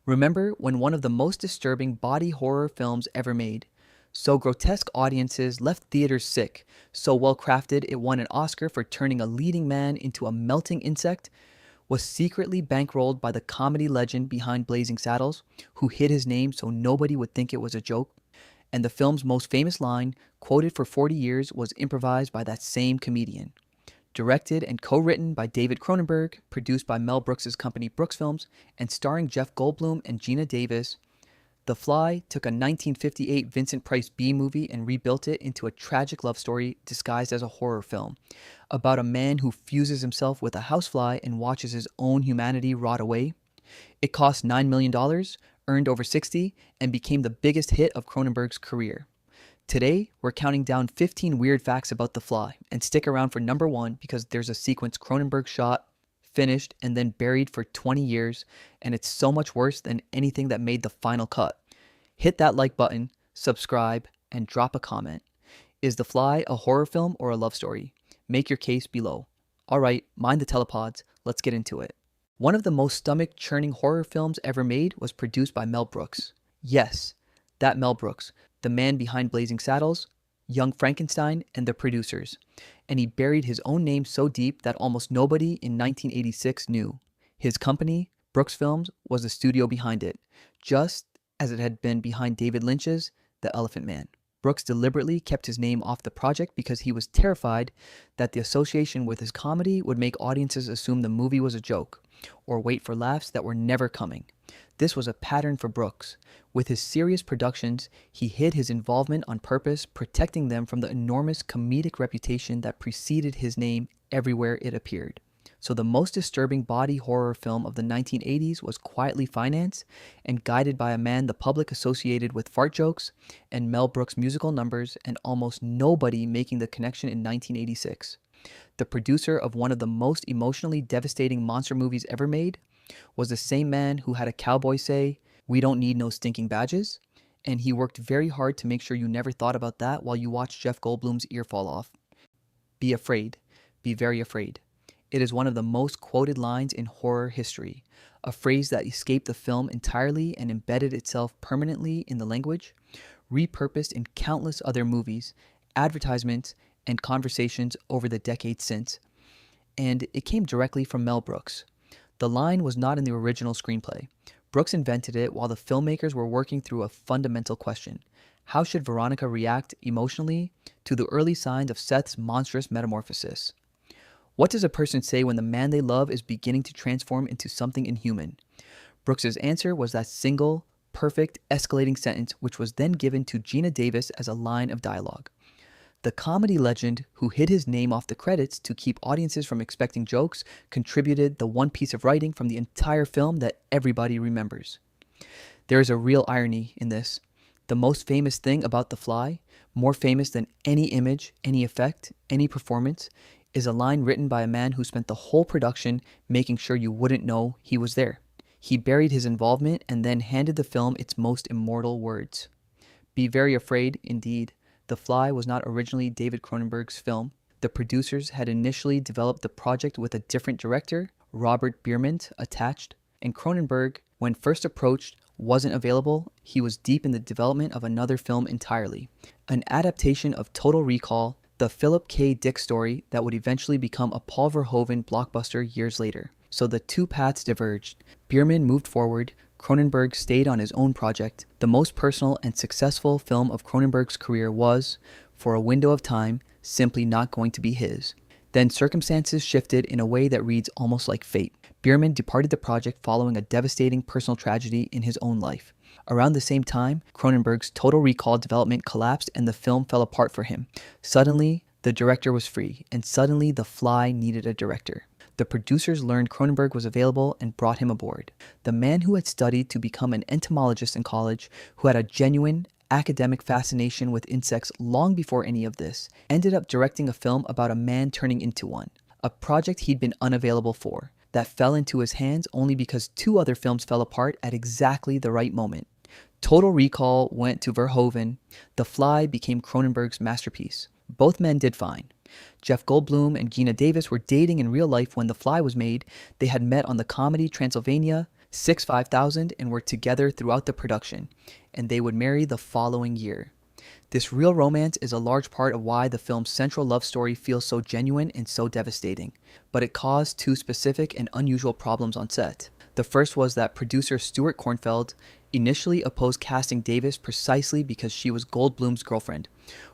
Remember when one of the most disturbing body horror films ever made? So grotesque audiences left theaters sick, so well crafted it won an Oscar for turning a leading man into a melting insect, was secretly bankrolled by the comedy legend behind Blazing Saddles, who hid his name so nobody would think it was a joke. And the film's most famous line, quoted for 40 years, was improvised by that same comedian. Directed and co-written by David Cronenberg, produced by Mel Brooks' company Brooks Films, and starring Jeff Goldblum and Gina Davis, The Fly took a 1958 Vincent Price B-movie and rebuilt it into a tragic love story disguised as a horror film about a man who fuses himself with a housefly and watches his own humanity rot away. It cost $9 million, earned over 60, and became the biggest hit of Cronenberg's career. Today, we're counting down 15 weird facts about The Fly, and stick around for number 1 because there's a sequence Cronenberg shot, finished, and then buried for 20 years, and it's so much worse than anything that made the final cut. Hit that like button, subscribe, and drop a comment. Is The Fly a horror film or a love story? Make your case below. Alright, mind the telepods, let's get into it. One of the most stomach-churning horror films ever made was produced by Mel Brooks. Yes, that Mel Brooks, the man behind Blazing Saddles, Young Frankenstein, and The Producers. And he buried his own name so deep that almost nobody in 1986 knew. His company, Brooks Films, was the studio behind it, just as it had been behind David Lynch's The Elephant Man. Brooks deliberately kept his name off the project because he was terrified that the association with his comedy would make audiences assume the movie was a joke, or wait for laughs that were never coming. This was a pattern for Brooks. With his serious productions, he hid his involvement on purpose, protecting them from the enormous comedic reputation that preceded his name everywhere it appeared. So the most disturbing body horror film of the 1980s was quietly financed and guided by a man the public associated with fart jokes and Mel Brooks musical numbers, and almost nobody making the connection in 1986. The producer of one of the most emotionally devastating monster movies ever made was the same man who had a cowboy say, "We don't need no stinking badges," and he worked very hard to make sure you never thought about that while you watched Jeff Goldblum's ear fall off. Be afraid. Be very afraid. It is one of the most quoted lines in horror history, a phrase that escaped the film entirely and embedded itself permanently in the language, repurposed in countless other movies, advertisements, and conversations over the decades since. And it came directly from Mel Brooks. The line was not in the original screenplay. Brooks invented it while the filmmakers were working through a fundamental question. How should Veronica react emotionally to the early signs of Seth's monstrous metamorphosis? What does a person say when the man they love is beginning to transform into something inhuman? Brooks's answer was that single, perfect, escalating sentence, which was then given to Gina Davis as a line of dialogue. The comedy legend, who hid his name off the credits to keep audiences from expecting jokes, contributed the one piece of writing from the entire film that everybody remembers. There is a real irony in this. The most famous thing about The Fly, more famous than any image, any effect, any performance, is a line written by a man who spent the whole production making sure you wouldn't know he was there. He buried his involvement and then handed the film its most immortal words. Be very afraid, indeed. The Fly was not originally David Cronenberg's film. The producers had initially developed the project with a different director, Robert Biermann, attached, and Cronenberg, when first approached, wasn't available. He was deep in the development of another film entirely, an adaptation of Total Recall, the Philip K. Dick story that would eventually become a Paul Verhoeven blockbuster years later. So the two paths diverged. Biermann moved forward. Cronenberg stayed on his own project. The most personal and successful film of Cronenberg's career was, for a window of time, simply not going to be his. Then circumstances shifted in a way that reads almost like fate. Biermann departed the project following a devastating personal tragedy in his own life. Around the same time, Cronenberg's Total Recall development collapsed and the film fell apart for him. Suddenly, the director was free, and suddenly The Fly needed a director. The producers learned Cronenberg was available and brought him aboard. The man who had studied to become an entomologist in college, who had a genuine academic fascination with insects long before any of this, ended up directing a film about a man turning into one, a project he'd been unavailable for, that fell into his hands only because two other films fell apart at exactly the right moment. Total Recall went to Verhoeven. The Fly became Cronenberg's masterpiece. Both men did fine. Jeff Goldblum and Gina Davis were dating in real life when The Fly was made. They had met on the comedy Transylvania. six 5,000 and were together throughout the production, and they would marry the following year. This real romance is a large part of why the film's central love story feels so genuine and so devastating, but it caused two specific and unusual problems on set. The first was that producer Stuart Kornfeld initially opposed casting Davis precisely because she was Goldblum's girlfriend,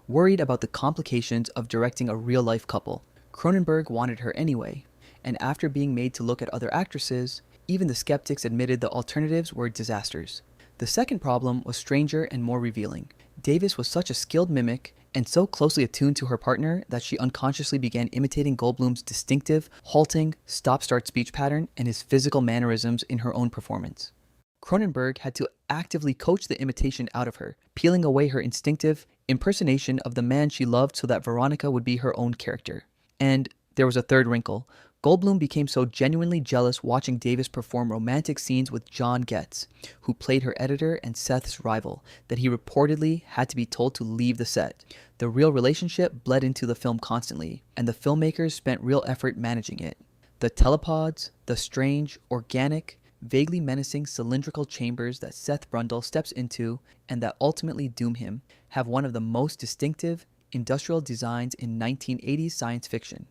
worried about the complications of directing a real-life couple. Cronenberg wanted her anyway, and after being made to look at other actresses, even the skeptics admitted the alternatives were disasters. The second problem was stranger and more revealing. Davis was such a skilled mimic and so closely attuned to her partner that she unconsciously began imitating Goldblum's distinctive, halting, stop-start speech pattern and his physical mannerisms in her own performance. Cronenberg had to actively coach the imitation out of her, peeling away her instinctive impersonation of the man she loved so that Veronica would be her own character. And there was a third wrinkle. Goldblum became so genuinely jealous watching Davis perform romantic scenes with John Getz, who played her editor and Seth's rival, that he reportedly had to be told to leave the set. The real relationship bled into the film constantly, and the filmmakers spent real effort managing it. The telepods, the strange, organic, vaguely menacing cylindrical chambers that Seth Brundle steps into and that ultimately doom him, have one of the most distinctive industrial designs in 1980s science fiction.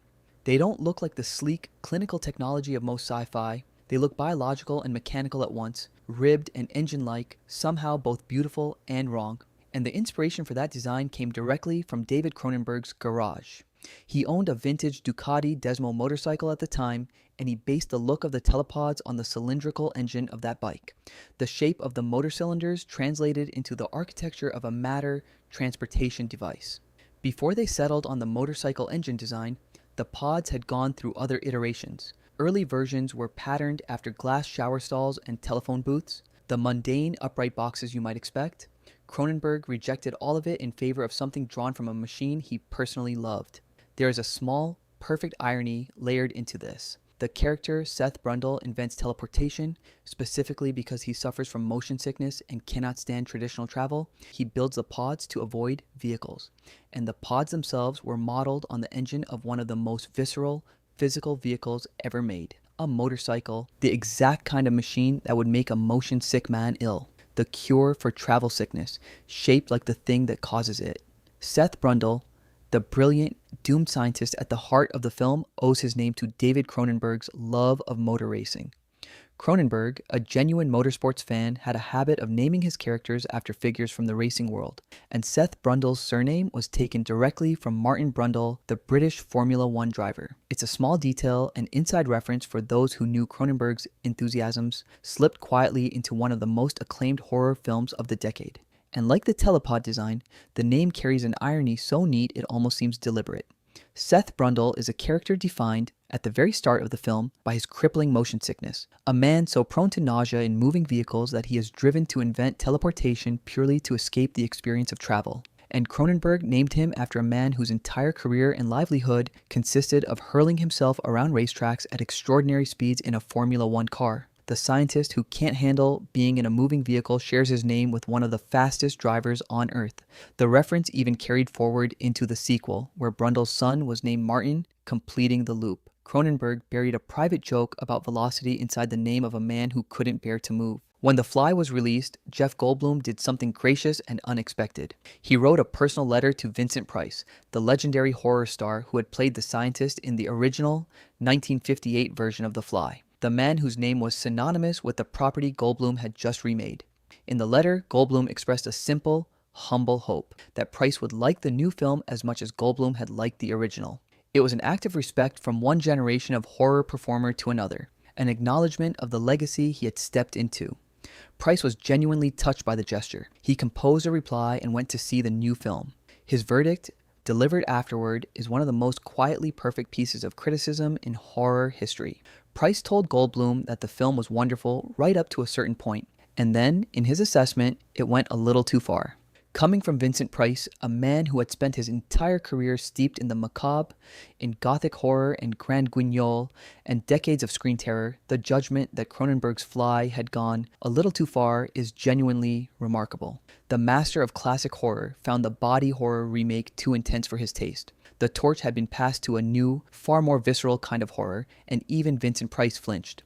They don't look like the sleek, clinical technology of most sci-fi. They look biological and mechanical at once, ribbed and engine-like, somehow both beautiful and wrong. And the inspiration for that design came directly from David Cronenberg's garage. He owned a vintage Ducati Desmo motorcycle at the time, and he based the look of the telepods on the cylindrical engine of that bike. The shape of the motor cylinders translated into the architecture of a matter transportation device. Before they settled on the motorcycle engine design, the pods had gone through other iterations. Early versions were patterned after glass shower stalls and telephone booths, the mundane upright boxes you might expect. Cronenberg rejected all of it in favor of something drawn from a machine he personally loved. There is a small, perfect irony layered into this. The character Seth Brundle invents teleportation, specifically because he suffers from motion sickness and cannot stand traditional travel. He builds the pods to avoid vehicles, and the pods themselves were modeled on the engine of one of the most visceral, physical vehicles ever made, a motorcycle, the exact kind of machine that would make a motion-sick man ill, the cure for travel sickness, shaped like the thing that causes it. Seth Brundle, the brilliant, doomed scientist at the heart of the film, owes his name to David Cronenberg's love of motor racing. Cronenberg, a genuine motorsports fan, had a habit of naming his characters after figures from the racing world, and Seth Brundle's surname was taken directly from Martin Brundle, the British Formula One driver. It's a small detail, an inside reference for those who knew Cronenberg's enthusiasms, slipped quietly into one of the most acclaimed horror films of the decade. And like the telepod design, the name carries an irony so neat it almost seems deliberate. Seth Brundle is a character defined, at the very start of the film, by his crippling motion sickness, a man so prone to nausea in moving vehicles that he is driven to invent teleportation purely to escape the experience of travel. And Cronenberg named him after a man whose entire career and livelihood consisted of hurling himself around racetracks at extraordinary speeds in a Formula One car. The scientist who can't handle being in a moving vehicle shares his name with one of the fastest drivers on Earth. The reference even carried forward into the sequel, where Brundle's son was named Martin, completing the loop. Cronenberg buried a private joke about velocity inside the name of a man who couldn't bear to move. When The Fly was released, Jeff Goldblum did something gracious and unexpected. He wrote a personal letter to Vincent Price, the legendary horror star who had played the scientist in the original 1958 version of The Fly, the man whose name was synonymous with the property Goldblum had just remade. In the letter, Goldblum expressed a simple, humble hope that Price would like the new film as much as Goldblum had liked the original. It was an act of respect from one generation of horror performer to another, an acknowledgement of the legacy he had stepped into. Price was genuinely touched by the gesture. He composed a reply and went to see the new film. His verdict, delivered afterward, is one of the most quietly perfect pieces of criticism in horror history. Price told Goldblum that the film was wonderful right up to a certain point, and then, in his assessment, it went a little too far. Coming from Vincent Price, a man who had spent his entire career steeped in the macabre, in gothic horror and grand guignol, and decades of screen terror, the judgment that Cronenberg's Fly had gone a little too far is genuinely remarkable. The master of classic horror found the body horror remake too intense for his taste. The torch had been passed to a new, far more visceral kind of horror, and even Vincent Price flinched.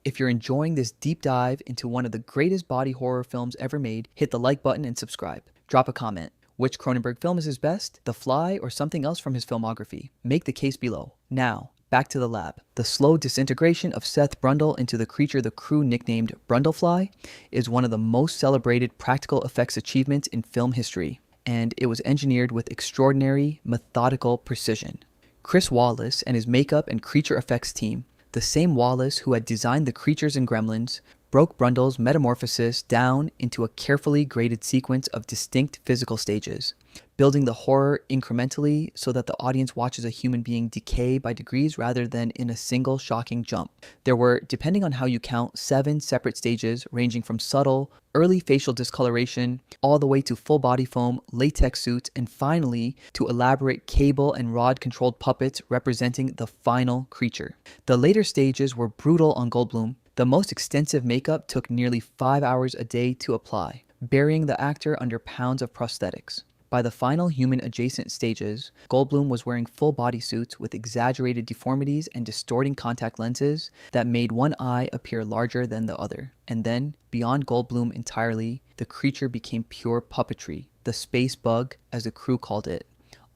If you're enjoying this deep dive into one of the greatest body horror films ever made, hit the like button and subscribe. Drop a comment. Which Cronenberg film is his best? The Fly or something else from his filmography? Make the case below. Now, back to the lab. The slow disintegration of Seth Brundle into the creature the crew nicknamed Brundlefly is one of the most celebrated practical effects achievements in film history, and it was engineered with extraordinary, methodical precision. Chris Wallace and his makeup and creature effects team, the same Wallace who had designed the creatures in Gremlins, broke Brundle's metamorphosis down into a carefully graded sequence of distinct physical stages, building the horror incrementally so that the audience watches a human being decay by degrees rather than in a single shocking jump. There were, depending on how you count, 7 separate stages ranging from subtle, early facial discoloration, all the way to full body foam, latex suits, and finally to elaborate cable and rod controlled puppets representing the final creature. The later stages were brutal on Goldblum. The most extensive makeup took nearly 5 hours a day to apply, burying the actor under pounds of prosthetics. By the final human-adjacent stages, Goldblum was wearing full bodysuits with exaggerated deformities and distorting contact lenses that made one eye appear larger than the other. And then, beyond Goldblum entirely, the creature became pure puppetry, the space bug, as the crew called it,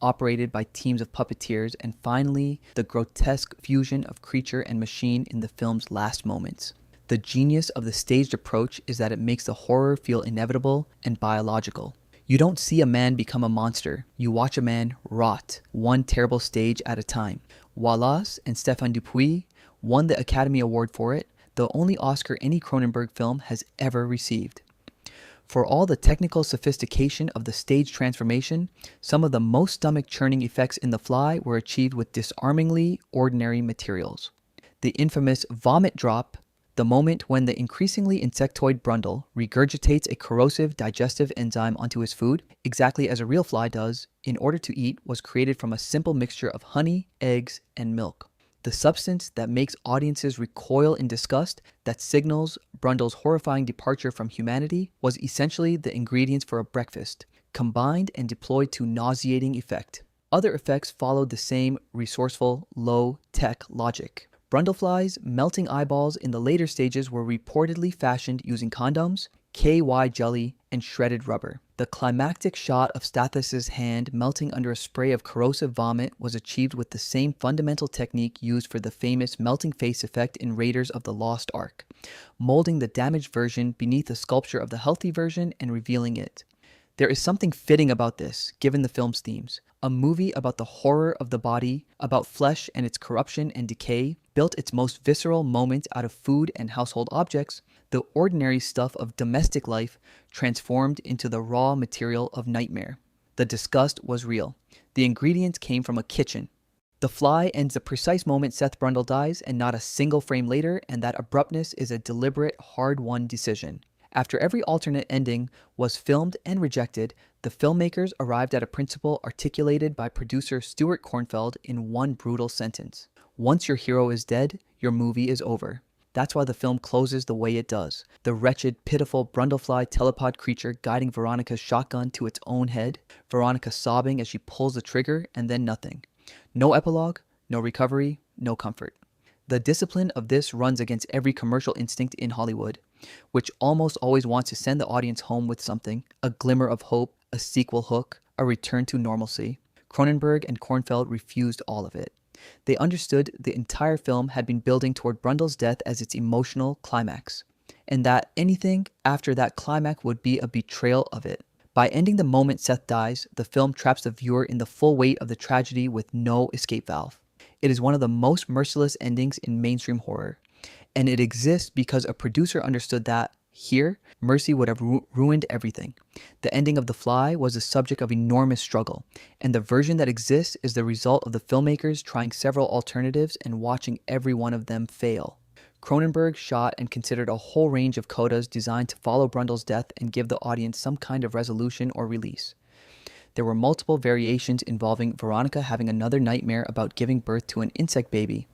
operated by teams of puppeteers, and finally, the grotesque fusion of creature and machine in the film's last moments. The genius of the staged approach is that it makes the horror feel inevitable and biological. You don't see a man become a monster. You watch a man rot, one terrible stage at a time. Wallace and Stéphane Dupuis won the Academy Award for it, the only Oscar any Cronenberg film has ever received. For all the technical sophistication of the stage transformation, some of the most stomach-churning effects in The Fly were achieved with disarmingly ordinary materials. The infamous vomit drop, the moment when the increasingly insectoid Brundle regurgitates a corrosive digestive enzyme onto his food, exactly as a real fly does, in order to eat, was created from a simple mixture of honey, eggs, and milk. The substance that makes audiences recoil in disgust, that signals Brundle's horrifying departure from humanity, was essentially the ingredients for a breakfast, combined and deployed to nauseating effect. Other effects followed the same resourceful, low-tech logic. Brundlefly's melting eyeballs in the later stages were reportedly fashioned using condoms, KY jelly, and shredded rubber. The climactic shot of Stathis' hand melting under a spray of corrosive vomit was achieved with the same fundamental technique used for the famous melting face effect in Raiders of the Lost Ark, molding the damaged version beneath the sculpture of the healthy version and revealing it. There is something fitting about this, given the film's themes. A movie about the horror of the body, about flesh and its corruption and decay, built its most visceral moments out of food and household objects, the ordinary stuff of domestic life transformed into the raw material of nightmare. The disgust was real. The ingredients came from a kitchen. The Fly ends the precise moment Seth Brundle dies, and not a single frame later, and that abruptness is a deliberate, hard-won decision. After every alternate ending was filmed and rejected, the filmmakers arrived at a principle articulated by producer Stuart Kornfeld in one brutal sentence. Once your hero is dead, your movie is over. That's why the film closes the way it does. The wretched, pitiful Brundlefly telepod creature guiding Veronica's shotgun to its own head, Veronica sobbing as she pulls the trigger, and then nothing. No epilogue, no recovery, no comfort. The discipline of this runs against every commercial instinct in Hollywood, which almost always wants to send the audience home with something, a glimmer of hope, a sequel hook, a return to normalcy. Cronenberg and Kornfeld refused all of it. They understood the entire film had been building toward Brundle's death as its emotional climax, and that anything after that climax would be a betrayal of it. By ending the moment Seth dies, the film traps the viewer in the full weight of the tragedy with no escape valve. It is one of the most merciless endings in mainstream horror, and it exists because a producer understood that, here, mercy would have ruined everything. The ending of The Fly was the subject of enormous struggle, and the version that exists is the result of the filmmakers trying several alternatives and watching every one of them fail. Cronenberg shot and considered a whole range of codas designed to follow Brundle's death and give the audience some kind of resolution or release. There were multiple variations involving Veronica having another nightmare about giving birth to an insect baby,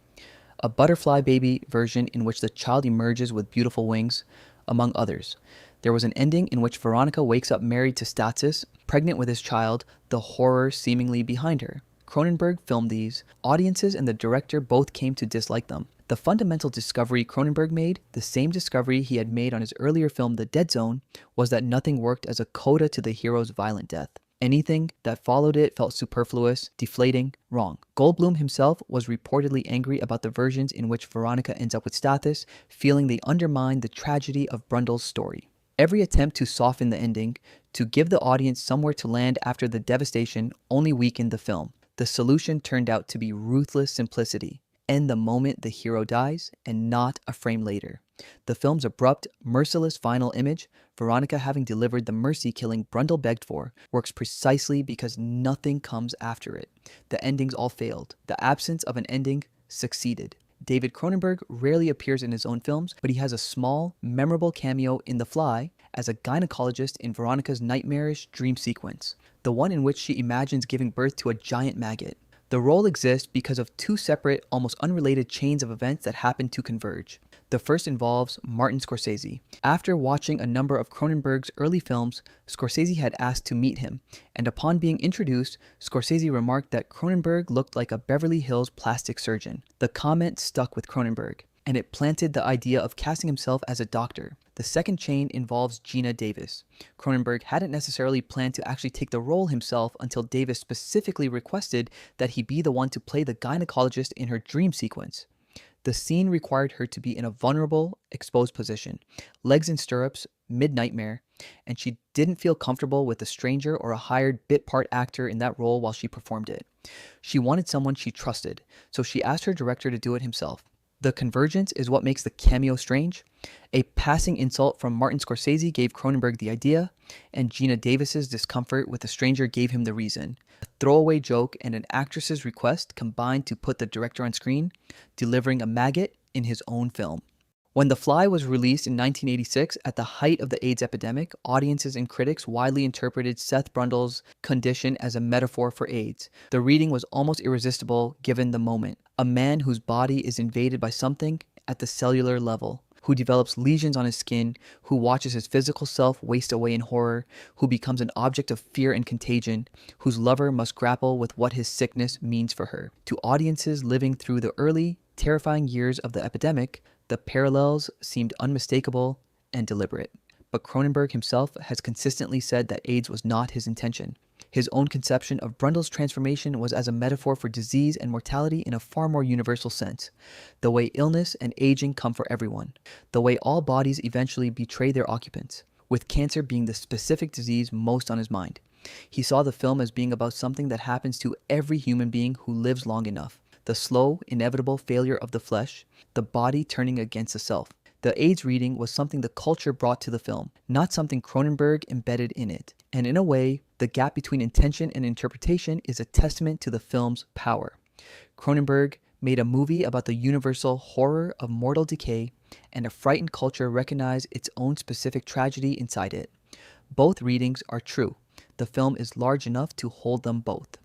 a butterfly baby version in which the child emerges with beautiful wings, among others. There was an ending in which Veronica wakes up married to Stathis, pregnant with his child, the horror seemingly behind her. Cronenberg filmed these. Audiences and the director both came to dislike them. The fundamental discovery Cronenberg made, the same discovery he had made on his earlier film The Dead Zone, was that nothing worked as a coda to the hero's violent death. Anything that followed it felt superfluous, deflating, wrong. Goldblum himself was reportedly angry about the versions in which Veronica ends up with Stathis, feeling they undermined the tragedy of Brundle's story. Every attempt to soften the ending, to give the audience somewhere to land after the devastation, only weakened the film. The solution turned out to be ruthless simplicity. End the moment the hero dies, and not a frame later. The film's abrupt, merciless final image, Veronica having delivered the mercy-killing Brundle begged for, works precisely because nothing comes after it. The endings all failed. The absence of an ending succeeded. David Cronenberg rarely appears in his own films, but he has a small, memorable cameo in The Fly as a gynecologist in Veronica's nightmarish dream sequence, the one in which she imagines giving birth to a giant maggot. The role exists because of two separate, almost unrelated chains of events that happen to converge. The first involves Martin Scorsese. After watching a number of Cronenberg's early films, Scorsese had asked to meet him, and upon being introduced, Scorsese remarked that Cronenberg looked like a Beverly Hills plastic surgeon. The comment stuck with Cronenberg, and it planted the idea of casting himself as a doctor. The second chain involves Gina Davis. Cronenberg hadn't necessarily planned to actually take the role himself until Davis specifically requested that he be the one to play the gynecologist in her dream sequence. The scene required her to be in a vulnerable, exposed position, legs in stirrups, mid-nightmare, and she didn't feel comfortable with a stranger or a hired bit part actor in that role while she performed it. She wanted someone she trusted, so she asked her director to do it himself. The convergence is what makes the cameo strange. A passing insult from Martin Scorsese gave Cronenberg the idea, and Gina Davis's discomfort with a stranger gave him the reason. A throwaway joke and an actress's request combined to put the director on screen, delivering a maggot in his own film. When The Fly was released in 1986, at the height of the AIDS epidemic, audiences and critics widely interpreted Seth Brundle's condition as a metaphor for AIDS. The reading was almost irresistible given the moment. A man whose body is invaded by something at the cellular level, who develops lesions on his skin, who watches his physical self waste away in horror, who becomes an object of fear and contagion, whose lover must grapple with what his sickness means for her. To audiences living through the early, terrifying years of the epidemic, the parallels seemed unmistakable and deliberate. But Cronenberg himself has consistently said that AIDS was not his intention. His own conception of Brundle's transformation was as a metaphor for disease and mortality in a far more universal sense. The way illness and aging come for everyone. The way all bodies eventually betray their occupants, with cancer being the specific disease most on his mind. He saw the film as being about something that happens to every human being who lives long enough. The slow, inevitable failure of the flesh, the body turning against the self. The AIDS reading was something the culture brought to the film, not something Cronenberg embedded in it. And in a way, the gap between intention and interpretation is a testament to the film's power. Cronenberg made a movie about the universal horror of mortal decay, and a frightened culture recognized its own specific tragedy inside it. Both readings are true. The film is large enough to hold them both.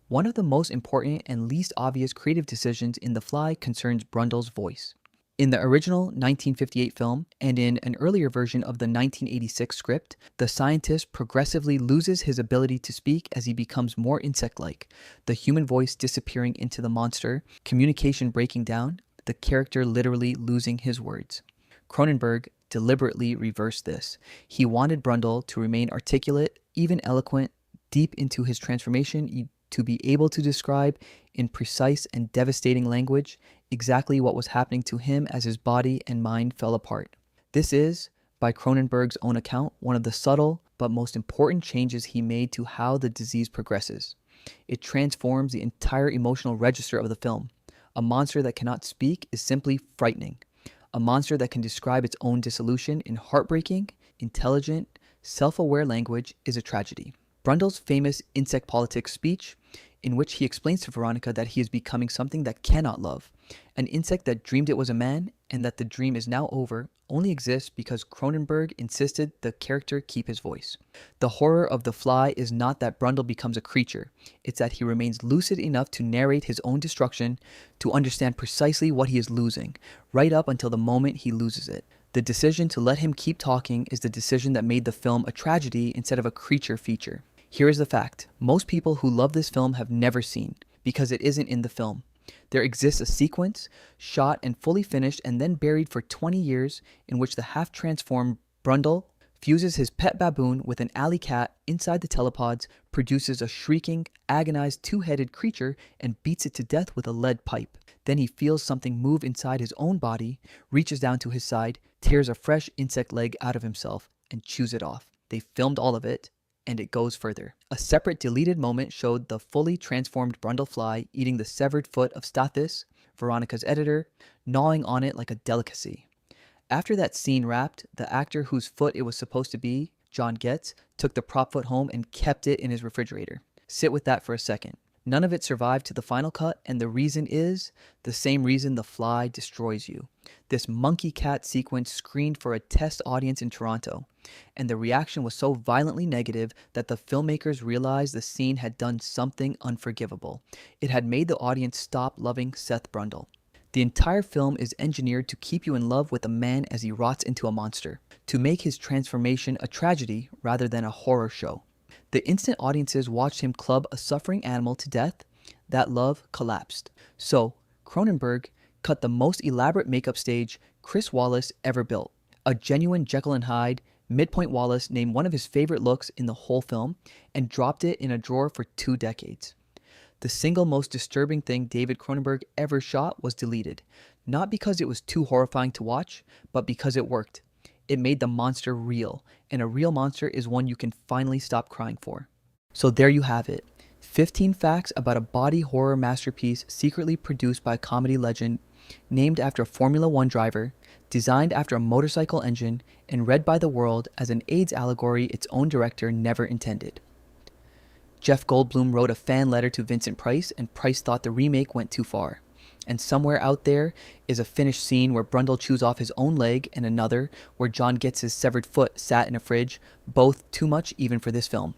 One of the most important and least obvious creative decisions in The Fly concerns Brundle's voice. In the original 1958 film, and in an earlier version of the 1986 script, the scientist progressively loses his ability to speak as he becomes more insect-like, the human voice disappearing into the monster, communication breaking down, the character literally losing his words. Cronenberg deliberately reversed this. He wanted Brundle to remain articulate, even eloquent, deep into his transformation, to be able to describe in precise and devastating language exactly what was happening to him as his body and mind fell apart. This is, by Cronenberg's own account, one of the subtle but most important changes he made to how the disease progresses. It transforms the entire emotional register of the film. A monster that cannot speak is simply frightening. A monster that can describe its own dissolution in heartbreaking, intelligent, self-aware language is a tragedy. Brundle's famous insect politics speech, in which he explains to Veronica that he is becoming something that cannot love, an insect that dreamed it was a man and that the dream is now over, only exists because Cronenberg insisted the character keep his voice. The horror of The Fly is not that Brundle becomes a creature, it's that he remains lucid enough to narrate his own destruction, to understand precisely what he is losing, right up until the moment he loses it. The decision to let him keep talking is the decision that made the film a tragedy instead of a creature feature. Here is the fact. Most people who love this film have never seen, because it isn't in the film. There exists a sequence, shot and fully finished and then buried for 20 years, in which the half-transformed Brundle fuses his pet baboon with an alley cat inside the telepods, produces a shrieking, agonized two-headed creature, and beats it to death with a lead pipe. Then he feels something move inside his own body, reaches down to his side, tears a fresh insect leg out of himself, and chews it off. They filmed all of it, and it goes further. A separate deleted moment showed the fully transformed Brundlefly eating the severed foot of Stathis, Veronica's editor, gnawing on it like a delicacy. After that scene wrapped, the actor whose foot it was supposed to be, John Getz, took the prop foot home and kept it in his refrigerator. Sit with that for a second. None of it survived to the final cut, and the reason is the same reason The Fly destroys you. This monkey cat sequence screened for a test audience in Toronto, and the reaction was so violently negative that the filmmakers realized the scene had done something unforgivable. It had made the audience stop loving Seth Brundle. The entire film is engineered to keep you in love with a man as he rots into a monster, to make his transformation a tragedy rather than a horror show. The instant audiences watched him club a suffering animal to death, that love collapsed. So, Cronenberg cut the most elaborate makeup stage Chris Wallace ever built. A genuine Jekyll and Hyde, Midpoint Wallace named one of his favorite looks in the whole film and dropped it in a drawer for 2 decades. The single most disturbing thing David Cronenberg ever shot was deleted, not because it was too horrifying to watch, but because it worked. It made the monster real, and a real monster is one you can finally stop crying for. So there you have it. 15 facts about a body horror masterpiece secretly produced by a comedy legend, named after a Formula One driver, designed after a motorcycle engine, and read by the world as an AIDS allegory its own director never intended. Jeff Goldblum wrote a fan letter to Vincent Price, and Price thought the remake went too far. And somewhere out there is a finished scene where Brundle chews off his own leg, and another where John gets his severed foot sat in a fridge, both too much even for this film.